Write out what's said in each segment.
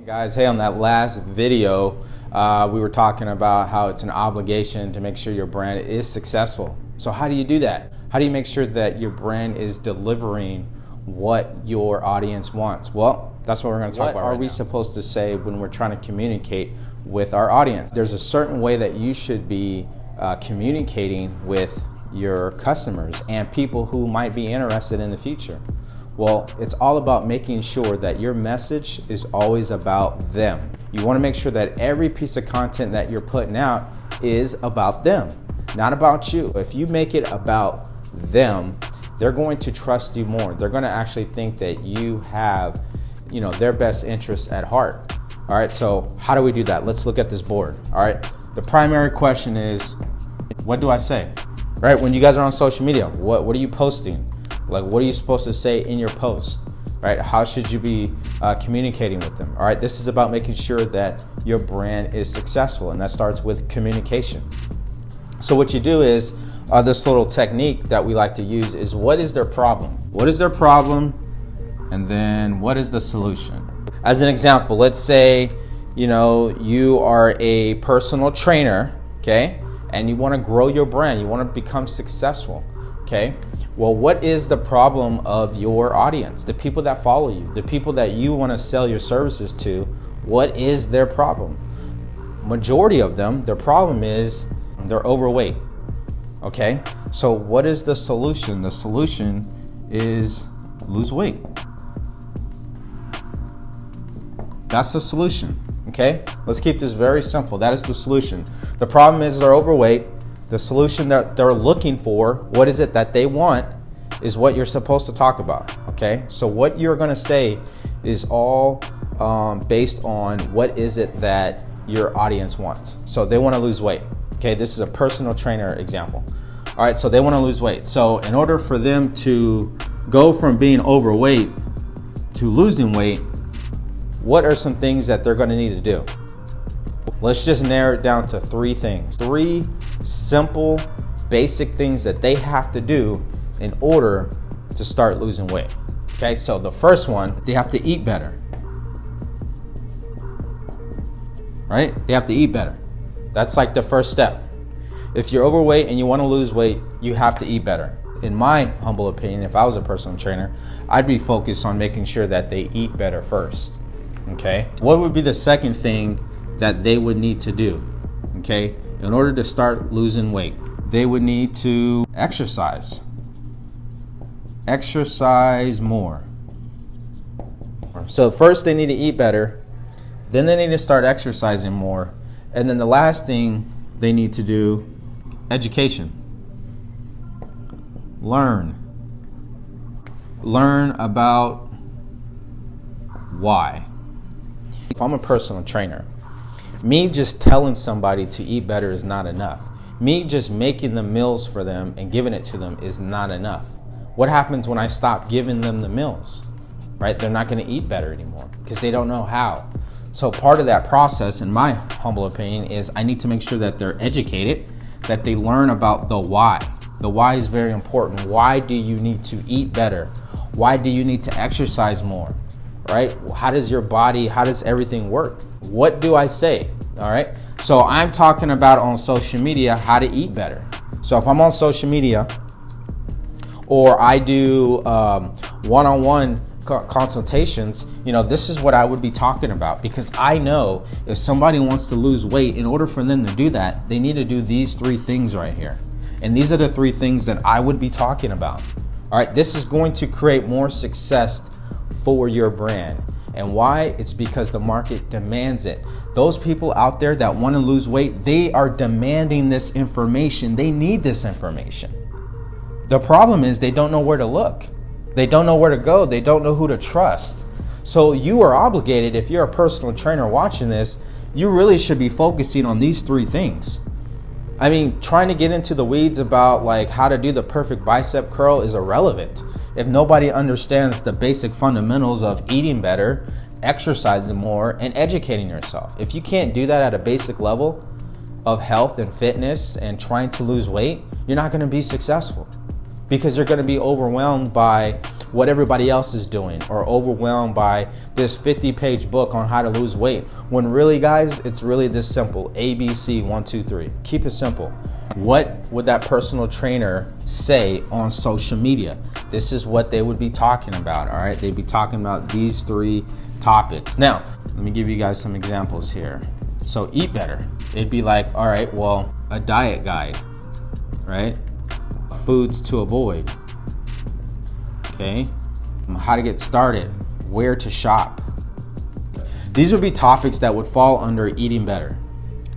Guys, hey, on that last video, we were talking about how it's an obligation to make sure your brand is successful. So how do you do that? How do you make sure that your brand is delivering what your audience wants? Well, that's what we're going to talk about right now. What are we supposed to say when we're trying to communicate with our audience? There's a certain way that you should be communicating with your customers and people who might be interested in the future. Well, it's all about making sure that your message is always about them. You want to make sure that every piece of content that you're putting out is about them, not about you. If you make it about them, they're going to trust you more. They're going to actually think that you have, their best interests at heart. All right, so how do we do that? Let's look at this board. All right, the primary question is, what do I say? Right, when you guys are on social media, what are you posting? Like, what are you supposed to say in your post, right? How should you be communicating with them? All right, this is about making sure that your brand is successful, and that starts with communication. So what you do is, this little technique that we like to use is, what is their problem? What is their problem? And then what is the solution? As an example, let's say, you are a personal trainer, okay? And you want to grow your brand, you want to become successful. Okay, well, what is the problem of your audience? The people that follow you, the people that you want to sell your services to, what is their problem? Majority of them, their problem is they're overweight. Okay, so what is the solution? The solution is lose weight. That's the solution. Okay, let's keep this very simple. That is the solution. The problem is they're overweight. The solution that they're looking for, what is it that they want, is what you're supposed to talk about, okay? So what you're gonna say is all based on what is it that your audience wants. So they wanna lose weight, okay? This is a personal trainer example. All right, so they wanna lose weight. So in order for them to go from being overweight to losing weight, what are some things that they're gonna need to do? Let's just narrow it down to three things. Three simple, basic things that they have to do in order to start losing weight. Okay, so the first one, they have to eat better. Right? They have to eat better. That's like the first step. If you're overweight and you want to lose weight, you have to eat better. In my humble opinion, if I was a personal trainer, I'd be focused on making sure that they eat better first. Okay? What would be the second thing that they would need to do, okay, in order to start losing weight? They would need to exercise more. So first they need to eat better, then they need to start exercising more, and then the last thing they need to do, education. Learn about why. If I'm a personal trainer, me just telling somebody to eat better is not enough. Me just making the meals for them and giving it to them is not enough. What happens when I stop giving them the meals? Right? They're not going to eat better anymore because they don't know how. So part of that process, in my humble opinion, is I need to make sure that they're educated, that they learn about the why. The why is very important. Why do you need to eat better? Why do you need to exercise more? Right? How does your body, how does everything work? What do I say? All right. So I'm talking about on social media how to eat better. So if I'm on social media or I do one-on-one consultations, this is what I would be talking about, because I know if somebody wants to lose weight, in order for them to do that, they need to do these three things right here. And these are the three things that I would be talking about. All right. This is going to create more success for your brand. And why? It's because the market demands it. Those people out there that want to lose weight, they are demanding this information. They need this information. The problem is they don't know where to look. They don't know where to go. They don't know who to trust. So you are obligated, if you're a personal trainer watching this, you really should be focusing on these three things. I mean, trying to get into the weeds about like how to do the perfect bicep curl is irrelevant if nobody understands the basic fundamentals of eating better, exercising more, and educating yourself. If you can't do that at a basic level of health and fitness and trying to lose weight, you're not going to be successful, because you're going to be overwhelmed by what everybody else is doing, or overwhelmed by this 50-page book on how to lose weight, when really, guys, it's really this simple. ABC 1 2 3. Keep it simple. What would that personal trainer say on social media? This is what they would be talking about. All right, they'd be talking about these 3 topics. Now, let me give you guys some examples here. So eat better. It'd be like, all right, well, a diet guide, right? Foods to avoid. Okay. How to get started, where to shop. These would be topics that would fall under eating better,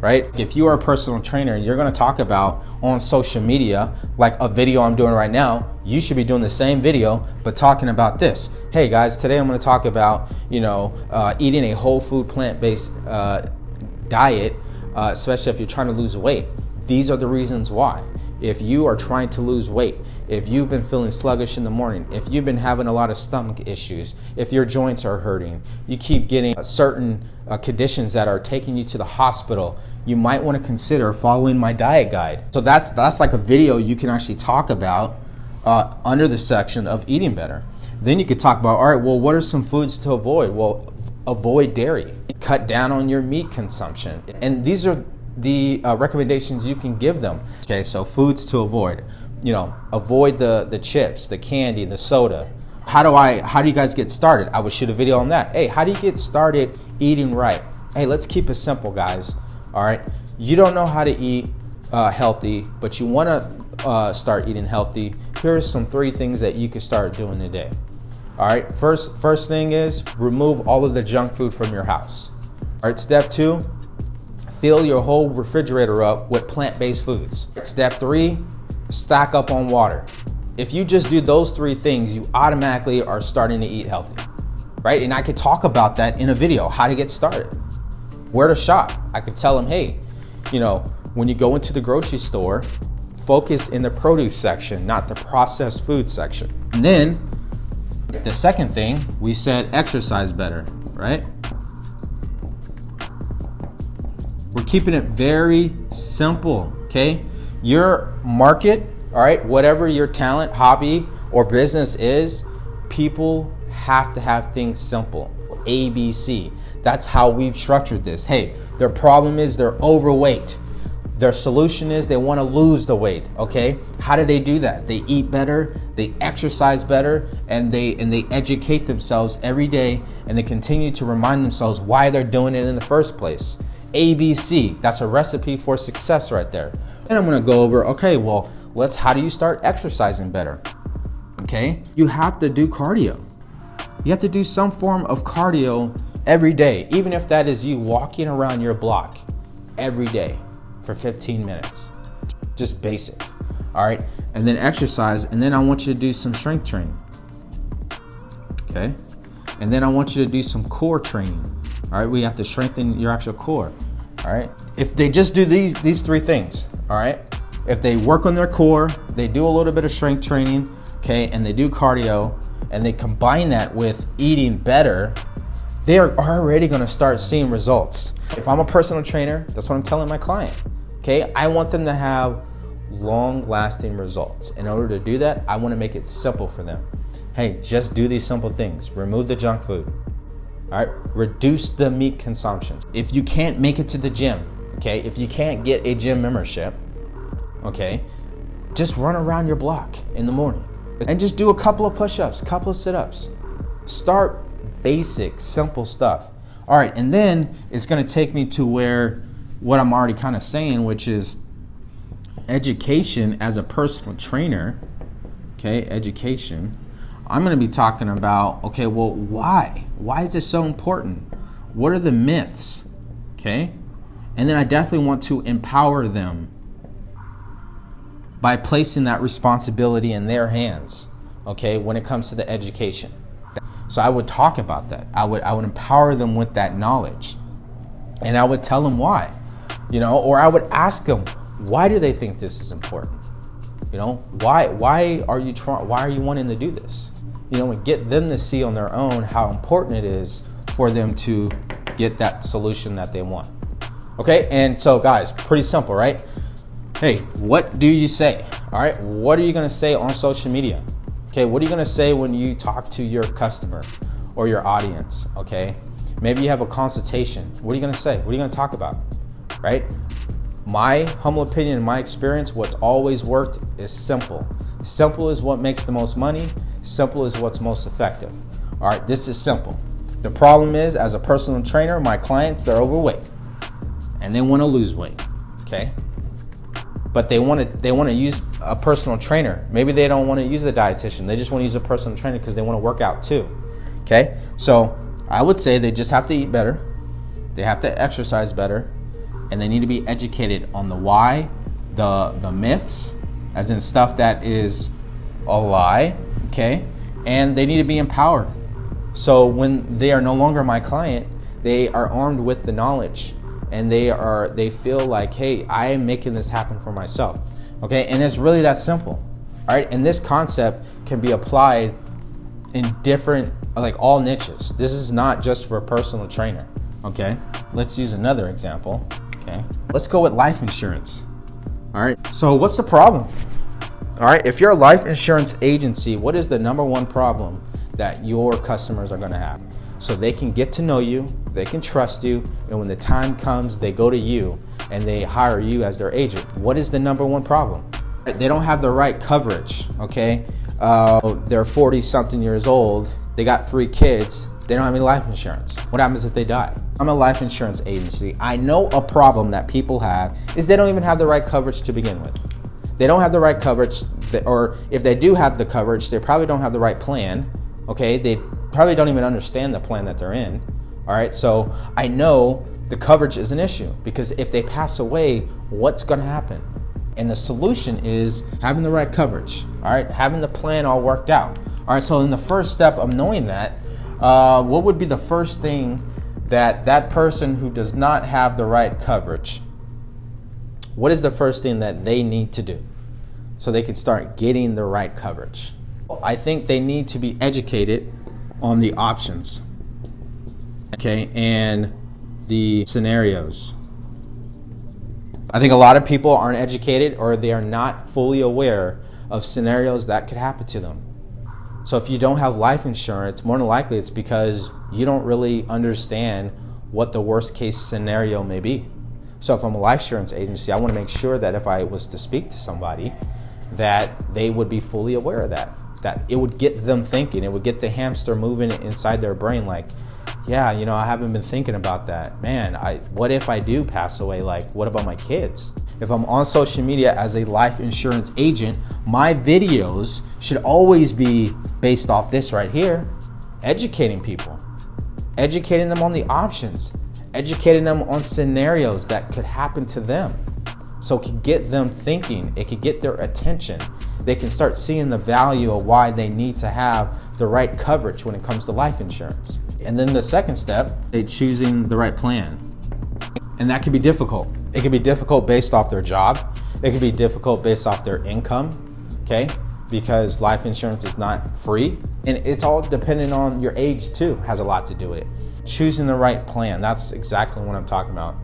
right? If you are a personal trainer, you're going to talk about on social media, like a video I'm doing right now, you should be doing the same video, but talking about this. Hey guys, today I'm going to talk about, eating a whole food plant-based diet, especially if you're trying to lose weight. These are the reasons why. If you are trying to lose weight, if you've been feeling sluggish in the morning, if you've been having a lot of stomach issues, if your joints are hurting, you keep getting certain conditions that are taking you to the hospital, you might want to consider following my diet guide. So that's like a video you can actually talk about under the section of eating better. Then you could talk about, all right, well, what are some foods to avoid? Well, avoid dairy, cut down on your meat consumption. And these are the recommendations you can give them. Okay, so foods to avoid. Avoid the chips, the candy, the soda. How do you guys get started? I would shoot a video on that. Hey, how do you get started eating right? Hey, let's keep it simple, guys. All right, you don't know how to eat healthy, but you want to start eating healthy. Here are some 3 things that you can start doing today. All right, first thing is remove all of the junk food from your house. All right, step 2, fill your whole refrigerator up with plant-based foods. Step 3, stock up on water. If you just do those 3 things, you automatically are starting to eat healthy, right? And I could talk about that in a video, how to get started, where to shop. I could tell them, hey, when you go into the grocery store, focus in the produce section, not the processed food section. And then the second thing, we said exercise better, right? We're keeping it very simple, okay? Your market, all right, whatever your talent, hobby, or business is, people have to have things simple. ABC. That's how we've structured this. Hey, their problem is they're overweight. Their solution is they want to lose the weight, okay? How do they do that? They eat better, they exercise better, and they educate themselves every day, and they continue to remind themselves why they're doing it in the first place. ABC, that's a recipe for success right there. And I'm going to go over, okay, well, how do you start exercising better? Okay? You have to do cardio. You have to do some form of cardio every day, even if that is you walking around your block every day for 15 minutes. Just basic. All right? And then exercise, and then I want you to do some strength training. Okay? And then I want you to do some core training. All right? We have to strengthen your actual core. All right? If they just do these 3 things, all right? If they work on their core, they do a little bit of strength training, okay, and they do cardio, and they combine that with eating better, they are already going to start seeing results. If I'm a personal trainer, that's what I'm telling my client. Okay, I want them to have long-lasting results. In order to do that, I want to make it simple for them. Hey, just do these simple things. Remove the junk food. All right, reduce the meat consumption. If you can't make it to the gym, okay, if you can't get a gym membership, okay, just run around your block in the morning and just do a couple of push-ups, a couple of sit-ups. Start basic, simple stuff. All right, and then it's going to take me to what I'm already kind of saying, which is education as a personal trainer. Okay, education. I'm going to be talking about, okay, well, why? Why is this so important? What are the myths? Okay, and then I definitely want to empower them by placing that responsibility in their hands, okay, when it comes to the education. So I would talk about that. I would empower them with that knowledge. And I would tell them why, or I would ask them, why do they think this is important? Why are you wanting to do this? And get them to see on their own how important it is for them to get that solution that they want. Okay, and so guys, pretty simple, right? Hey, what do you say? All right, what are you gonna say on social media? Okay, what are you gonna say when you talk to your customer or your audience? Okay, maybe you have a consultation. What are you gonna say? What are you gonna talk about, right? My humble opinion, my experience, what's always worked is simple. Simple is what makes the most money. Simple is what's most effective. All right, this is simple. The problem is, as a personal trainer, my clients, they're overweight and they want to lose weight, okay? But they want to use a personal trainer. Maybe they don't want to use a dietitian. They just want to use a personal trainer because they want to work out too, okay? So I would say they just have to eat better. They have to exercise better, and they need to be educated on the why, the myths, as in stuff that is a lie, okay? And they need to be empowered. So when they are no longer my client, they are armed with the knowledge, and they feel like, hey, I am making this happen for myself, okay? And it's really that simple, all right? And this concept can be applied in different, like all niches. This is not just for a personal trainer, okay? Let's use another example, okay? Let's go with life insurance, all right? So what's the problem? All right, if you're a life insurance agency, what is the number one problem that your customers are gonna have? So they can get to know you, they can trust you, and when the time comes, they go to you and they hire you as their agent. What is the number one problem? They don't have the right coverage, okay? They're 40 something years old, they got 3 kids, they don't have any life insurance. What happens if they die? I'm a life insurance agency. I know a problem that people have is they don't even have the right coverage to begin with. They don't have the right coverage, or if they do have the coverage, they probably don't have the right plan, okay? They probably don't even understand the plan that they're in, all right? So I know the coverage is an issue because if they pass away, what's gonna happen? And the solution is having the right coverage, all right? Having the plan all worked out. All right, so in the first step of knowing that, what would be the first thing that person who does not have the right coverage, what is the first thing that they need to do so they can start getting the right coverage? I think they need to be educated on the options, okay, and the scenarios. I think a lot of people aren't educated, or they are not fully aware of scenarios that could happen to them. So if you don't have life insurance, more than likely it's because you don't really understand what the worst case scenario may be. So if I'm a life insurance agency, I want to make sure that if I was to speak to somebody, that they would be fully aware of that it would get them thinking, it would get the hamster moving inside their brain like, yeah, you know, I haven't been thinking about that. Man, what if I do pass away? Like, what about my kids? If I'm on social media as a life insurance agent, my videos should always be based off this right here, educating people, educating them on the options, educating them on scenarios that could happen to them. So it can get them thinking, it can get their attention. They can start seeing the value of why they need to have the right coverage when it comes to life insurance. And then the second step is choosing the right plan. And that can be difficult. It can be difficult based off their job. It can be difficult based off their income, okay? Because life insurance is not free. And it's all dependent on your age too, has a lot to do with it. Choosing the right plan, that's exactly what I'm talking about.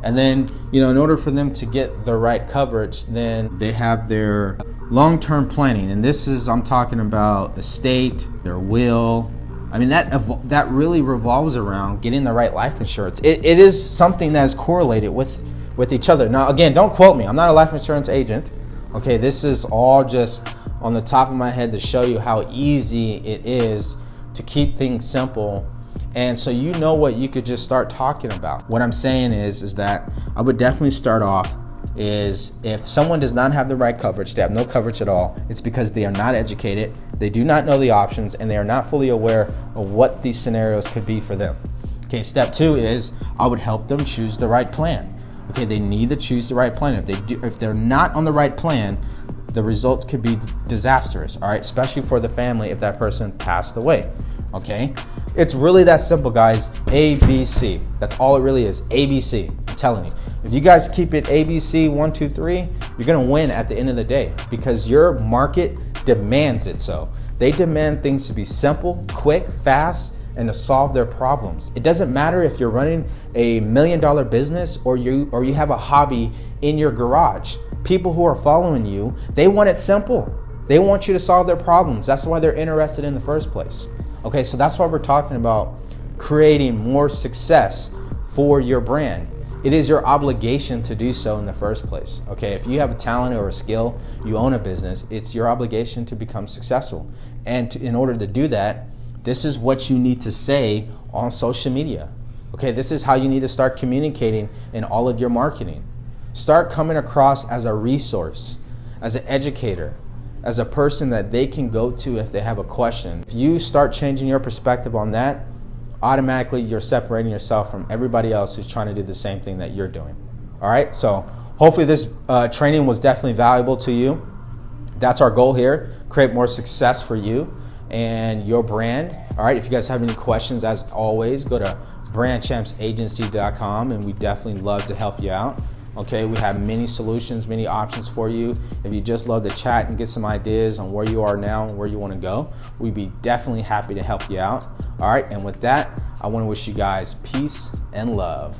And then, you know, in order for them to get the right coverage, then they have their long-term planning. And this is, I'm talking about estate, their will. I mean, that really revolves around getting the right life insurance. It is something that is correlated with each other. Now, again, don't quote me. I'm not a life insurance agent. Okay, this is all just on the top of my head to show you how easy it is to keep things simple. And so you know what you could just start talking about. What I'm saying is that I would definitely start off is if someone does not have the right coverage, they have no coverage at all, it's because they are not educated, they do not know the options, and they are not fully aware of what these scenarios could be for them. Okay, step 2 is I would help them choose the right plan. Okay, they need to choose the right plan. If they're not on the right plan, the results could be disastrous, all right, especially for the family if that person passed away, okay? It's really that simple, guys. ABC. That's all it really is. ABC. I'm telling you. If you guys keep it ABC 1, 2, 3, you're gonna win at the end of the day because your market demands it so. They demand things to be simple, quick, fast, and to solve their problems. It doesn't matter if you're running a $1 million business or you have a hobby in your garage. People who are following you, they want it simple. They want you to solve their problems. That's why they're interested in the first place. Okay, so that's why we're talking about creating more success for your brand. It is your obligation to do so in the first place. Okay, if you have a talent or a skill, you own a business, it's your obligation to become successful. And in order to do that, this is what you need to say on social media. Okay, this is how you need to start communicating in all of your marketing. Start coming across as a resource, as an educator, as a person that they can go to if they have a question. If you start changing your perspective on that, automatically you're separating yourself from everybody else who's trying to do the same thing that you're doing. All right, so hopefully this training was definitely valuable to you. That's our goal here, create more success for you and your brand. All right, if you guys have any questions, as always, go to brandchampsagency.com and we definitely love to help you out. Okay, we have many solutions, many options for you. If you just love to chat and get some ideas on where you are now and where you want to go, we'd be definitely happy to help you out. All right, and with that, I want to wish you guys peace and love.